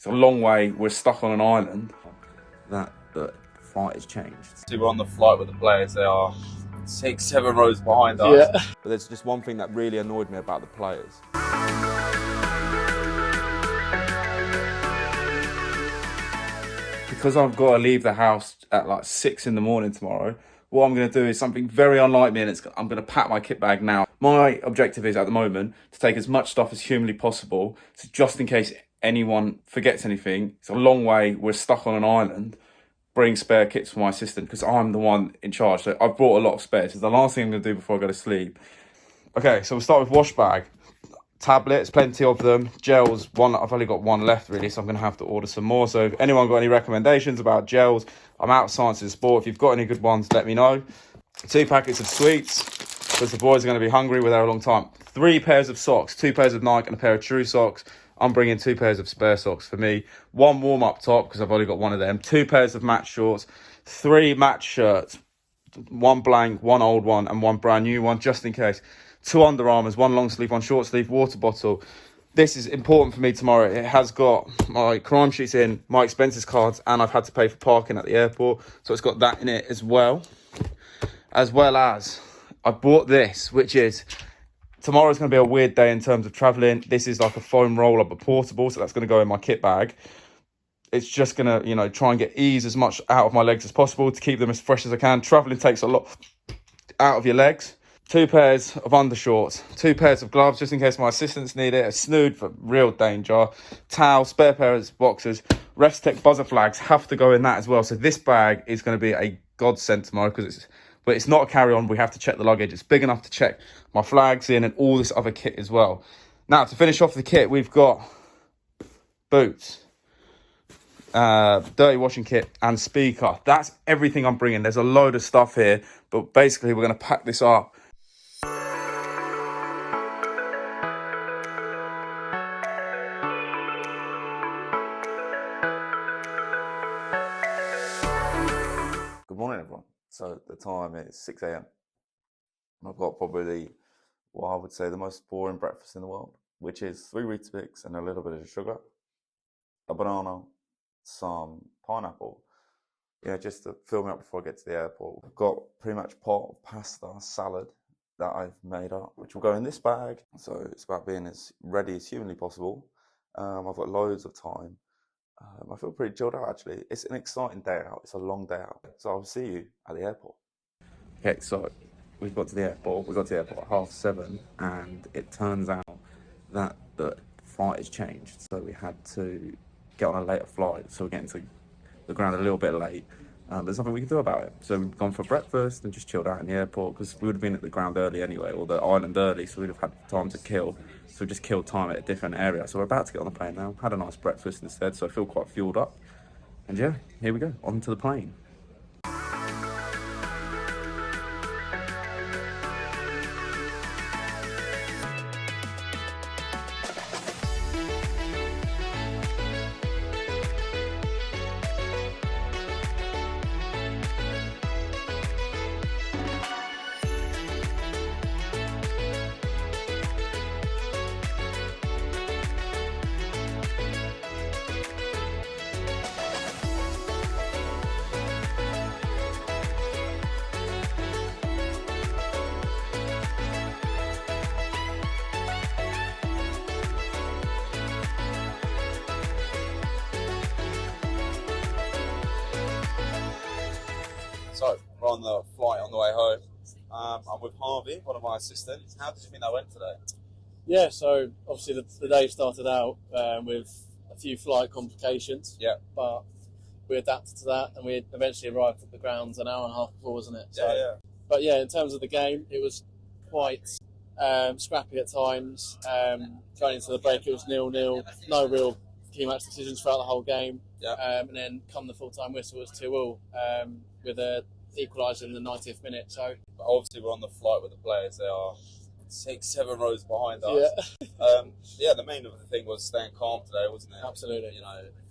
It's a long way. We're stuck on an island. That the flight has changed. So we're on the flight with the players. They are 6-7 rows behind us. Yeah. But there's just one thing that really annoyed me about the players. Because I've got to leave the house at like 6 in the morning tomorrow, what I'm going to do is something very unlike me, and I'm going to pack my kit bag now. My objective is at the moment to take as much stuff as humanly possible, so just in case anyone forgets anything. It's a long way. We're stuck on an island. Bring spare kits for my assistant because I'm the one in charge. So I've brought a lot of spares. It's the last thing I'm going to do before I go to sleep. Okay, so we'll start with wash bag. Tablets, plenty of them. Gels, one. I've only got one left really, so I'm going to have to order some more. So if anyone got any recommendations about gels, I'm out of science and sport. If you've got any good ones, let me know. 2 packets of sweets, because the boys are going to be hungry. We're there a long time. 3 pairs of socks, 2 pairs of Nike and a pair of True socks. I'm bringing 2 pairs of spare socks for me. 1 warm-up top, because I've only got one of them. 2 pairs of match shorts. 3 match shirts. 1 blank, 1 old one, and 1 brand new one, just in case. 2 Under Armours, 1 long sleeve, 1 short sleeve, water bottle. This is important for me tomorrow. It has got my crime sheets in, my expenses cards, and I've had to pay for parking at the airport. So it's got that in it as well. As well as, I bought this, which is, tomorrow's going to be a weird day in terms of travelling. This is like a foam roller, but portable, so that's going to go in my kit bag. It's just going to, you know, try and ease as much out of my legs as possible to keep them as fresh as I can. Travelling takes a lot out of your legs. 2 pairs of undershorts, 2 pairs of gloves, just in case my assistants need it, a snood for real danger, towel, spare pair of boxers, REFSIX buzzer flags have to go in that as well. So this bag is going to be a godsend tomorrow because it's not a carry-on. We have to check the luggage. It's big enough to check my flags in and all this other kit as well. Now, to finish off the kit, we've got boots, dirty washing kit and speaker. That's everything I'm bringing. There's a load of stuff here, but basically we're going to pack this up. Good morning, everyone. So the time is 6 a.m. I've got probably what I would say the most boring breakfast in the world, which is 3 Weetabix and a little bit of sugar, a banana, some pineapple, just to fill me up before I get to the airport. I've got pretty much pot of pasta, salad that I've made up, which will go in this bag. So it's about being as ready as humanly possible. I've got loads of time. I feel pretty chilled out actually. It's an exciting day out. It's a long day out. So I'll see you at the airport. Okay, so we've got to the airport. We got to the airport at 7:30, and it turns out that the flight has changed. So we had to get on a later flight. So we're getting to the ground a little bit late. There's nothing we can do about it. So we've gone for breakfast and just chilled out in the airport because we would have been at the ground early anyway, or the island early, so we'd have had time to kill. So we just killed time at a different area. So we're about to get on the plane now. Had a nice breakfast instead, so I feel quite fueled up. And yeah, here we go, onto the plane. So we're on the flight on the way home. I'm with Harvey, one of my assistants. How did you think that went today? Yeah, so obviously the day started out with a few flight complications. Yeah. But we adapted to that, and we eventually arrived at the grounds an hour and a half before, wasn't it? So, yeah. But yeah, in terms of the game, it was quite scrappy at times. Going into the break, it was 0-0. No real key match decisions throughout the whole game. Yeah. And then come the full-time whistle, it was 2-2 with a equaliser in the 90th minute. So, but obviously we're on the flight with the players. They are 6-7 rows behind us. Yeah. The main of the thing was staying calm today, wasn't it? Absolutely.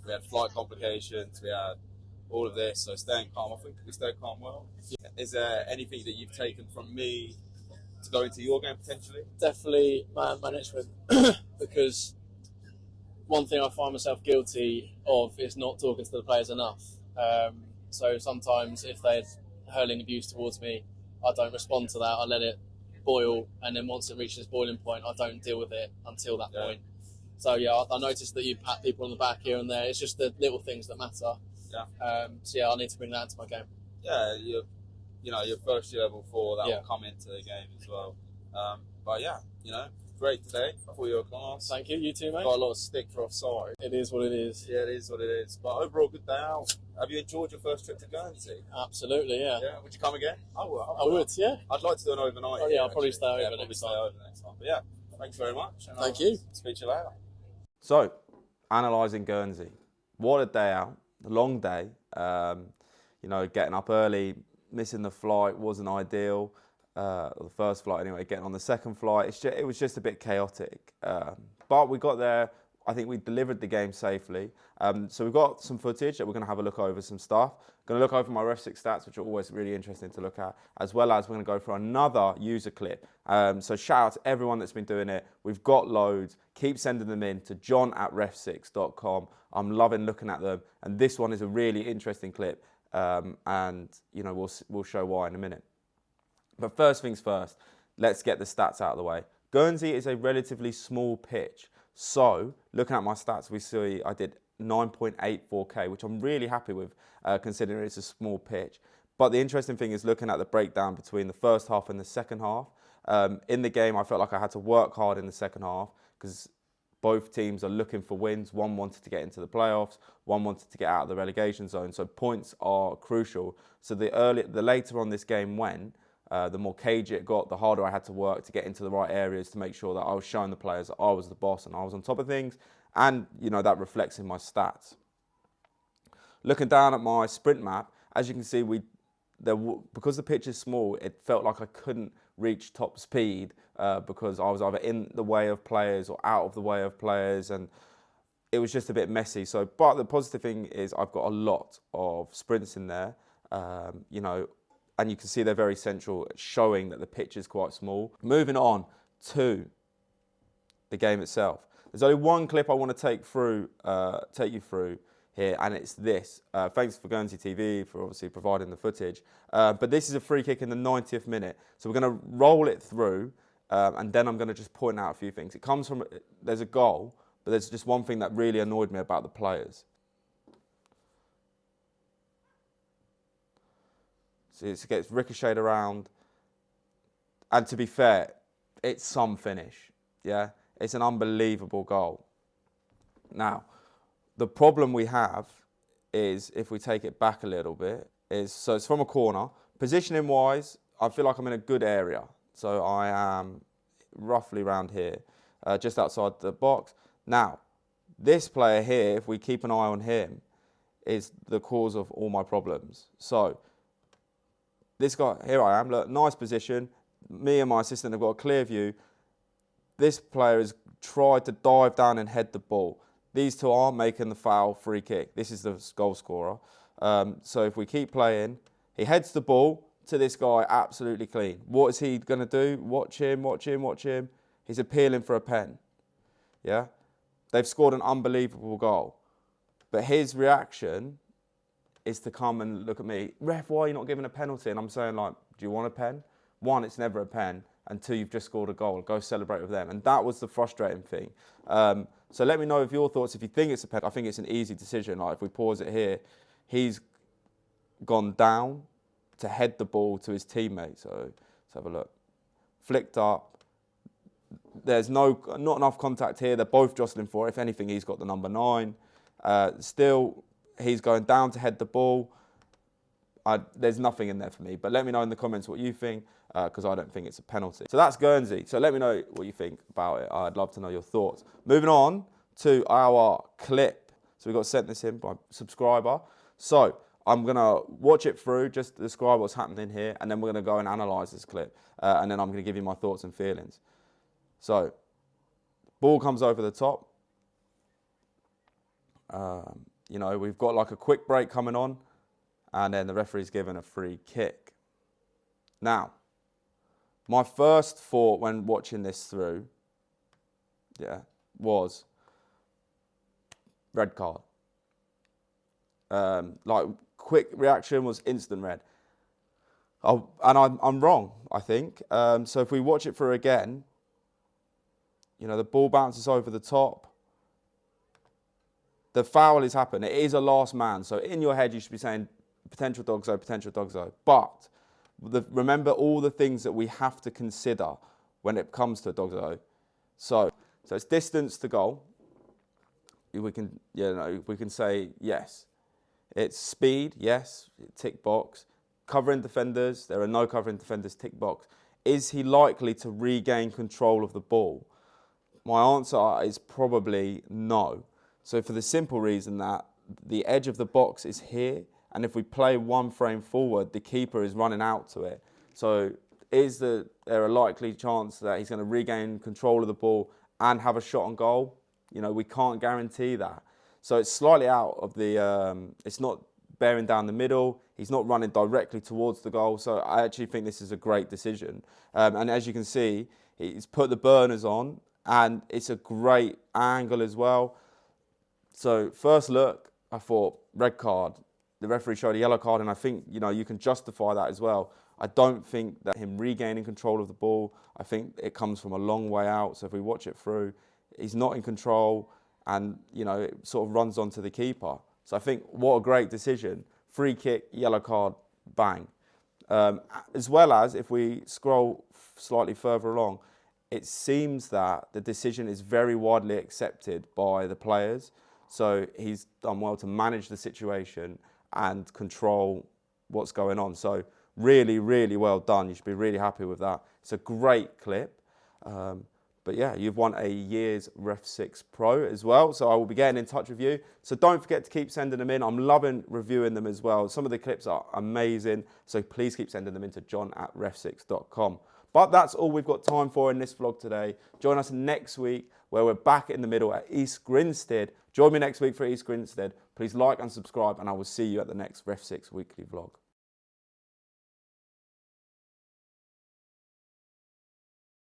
We had flight complications. We had all of this, so staying calm. I think we stayed calm well. Yeah. Is there anything that you've taken from me to go into your game potentially? Definitely man management, because one thing I find myself guilty of is not talking to the players enough. So sometimes if they're hurling abuse towards me, I don't respond to that. I let it boil, and then once it reaches boiling point, I don't deal with it until that point. So yeah, I noticed that you pat people on the back here and there. It's just the little things that matter. So yeah, I need to bring that into my game. Yeah, your first year level 4, that will come into the game as well. But yeah, great today for your class. Thank you. You too, mate. Got a lot of stick for offside. It is what it is. Yeah, it is what it is. But overall, good day out. Have you enjoyed your first trip to Guernsey? Absolutely, yeah. Yeah. Would you come again? I would, yeah. I'd like to do an overnight. Oh, yeah, I'll probably stay over next time. But yeah, thanks very much. Thank you. Speak to you later. So, analysing Guernsey. What a day out. A long day. Getting up early, missing the flight wasn't ideal. The first flight anyway, getting on the second flight, it was just a bit chaotic. But we got there. I think we delivered the game safely. So we've got some footage that we're going to have a look over, some stuff. Going to look over my REFSIX stats, which are always really interesting to look at, as well as we're going to go for another user clip. So shout out to everyone that's been doing it. We've got loads. Keep sending them in to john@refsix.com. I'm loving looking at them. And this one is a really interesting clip. We'll show why in a minute. But first things first, let's get the stats out of the way. Guernsey is a relatively small pitch. So, looking at my stats, we see I did 9.84k, which I'm really happy with, considering it's a small pitch. But the interesting thing is looking at the breakdown between the first half and the second half. In the game, I felt like I had to work hard in the second half because both teams are looking for wins. One wanted to get into the playoffs, one wanted to get out of the relegation zone. So points are crucial. So the later on this game went, the more cagey it got, the harder I had to work to get into the right areas to make sure that I was showing the players that I was the boss and I was on top of things. And, that reflects in my stats. Looking down at my sprint map, as you can see, because the pitch is small, it felt like I couldn't reach top speed because I was either in the way of players or out of the way of players, and it was just a bit messy. But the positive thing is I've got a lot of sprints in there, and you can see they're very central, showing that the pitch is quite small. Moving on to the game itself. There's only one clip I want to take you through here, and it's this. Thanks for Guernsey TV for obviously providing the footage. But this is a free kick in the 90th minute. So we're going to roll it through, and then I'm going to just point out a few things. There's a goal, but there's just one thing that really annoyed me about the players. So it gets ricocheted around. And to be fair, it's some finish. Yeah, it's an unbelievable goal. Now, the problem we have is, if we take it back a little bit, so it's from a corner. Positioning wise, I feel like I'm in a good area. So I am roughly around here, just outside the box. Now, this player here, if we keep an eye on him, is the cause of all my problems. So this guy, here I am, look, nice position. Me and my assistant have got a clear view. This player has tried to dive down and head the ball. These two are making the foul free kick. This is the goal scorer. So if we keep playing, he heads the ball to this guy absolutely clean. What is he going to do? Watch him, watch him, watch him. He's appealing for a pen. Yeah? They've scored an unbelievable goal. But his reaction is to come and look at me. Ref, why are you not giving a penalty? And I'm saying, do you want a pen? One, it's never a pen. And two, you've just scored a goal. Go celebrate with them. And that was the frustrating thing. So let me know of your thoughts. If you think it's a pen, I think it's an easy decision. If we pause it here, he's gone down to head the ball to his teammate. So let's have a look. Flicked up. There's not enough contact here. They're both jostling for it. If anything, he's got the number 9. Still, he's going down to head the ball. There's nothing in there for me. But let me know in the comments what you think, because I don't think it's a penalty. So that's Guernsey. So let me know what you think about it. I'd love to know your thoughts. Moving on to our clip. So we got sent this in by a subscriber. So I'm going to watch it through, just describe what's happening here, and then we're going to go and analyse this clip. And then I'm going to give you my thoughts and feelings. So, ball comes over the top. We've got like a quick break coming on, and then the referee's given a free kick. Now, my first thought when watching this through, was, red card. Like, quick reaction was instant red. And I'm wrong, I think. So if we watch it through again, you know, the ball bounces over the top. The foul has happened. It is a last man. So in your head, you should be saying potential dogso, potential dogso. But remember all the things that we have to consider when it comes to a dogso. So it's distance to goal. We can say yes. It's speed, yes, tick box. Covering defenders, there are no covering defenders, tick box. Is he likely to regain control of the ball? My answer is probably no. So for the simple reason that the edge of the box is here, and if we play one frame forward, the keeper is running out to it. So is there a likely chance that he's going to regain control of the ball and have a shot on goal? You know, we can't guarantee that. So it's slightly out of the, it's not bearing down the middle. He's not running directly towards the goal. So I actually think this is a great decision. And as you can see, he's put the burners on and it's a great angle as well. So first look, I thought red card. The referee showed a yellow card and I think, you know, you can justify that as well. I don't think that him regaining control of the ball, I think it comes from a long way out. So if we watch it through, he's not in control and, you know, it sort of runs onto the keeper. So I think what a great decision. Free kick, yellow card, bang. As well as if we scroll slightly further along, it seems that the decision is very widely accepted by the players. So he's done well to manage the situation and control what's going on. So really, really well done. You should be really happy with that. It's a great clip. But yeah, you've won a year's REFSIX PRO as well. So I will be getting in touch with you. So don't forget to keep sending them in. I'm loving reviewing them as well. Some of the clips are amazing. So please keep sending them in to john@refsix.com. But that's all we've got time for in this vlog today. Join us next week where we're back in the middle at East Grinstead. Join me next week for East Grinstead. Please like and subscribe and I will see you at the next REFSIX weekly vlog.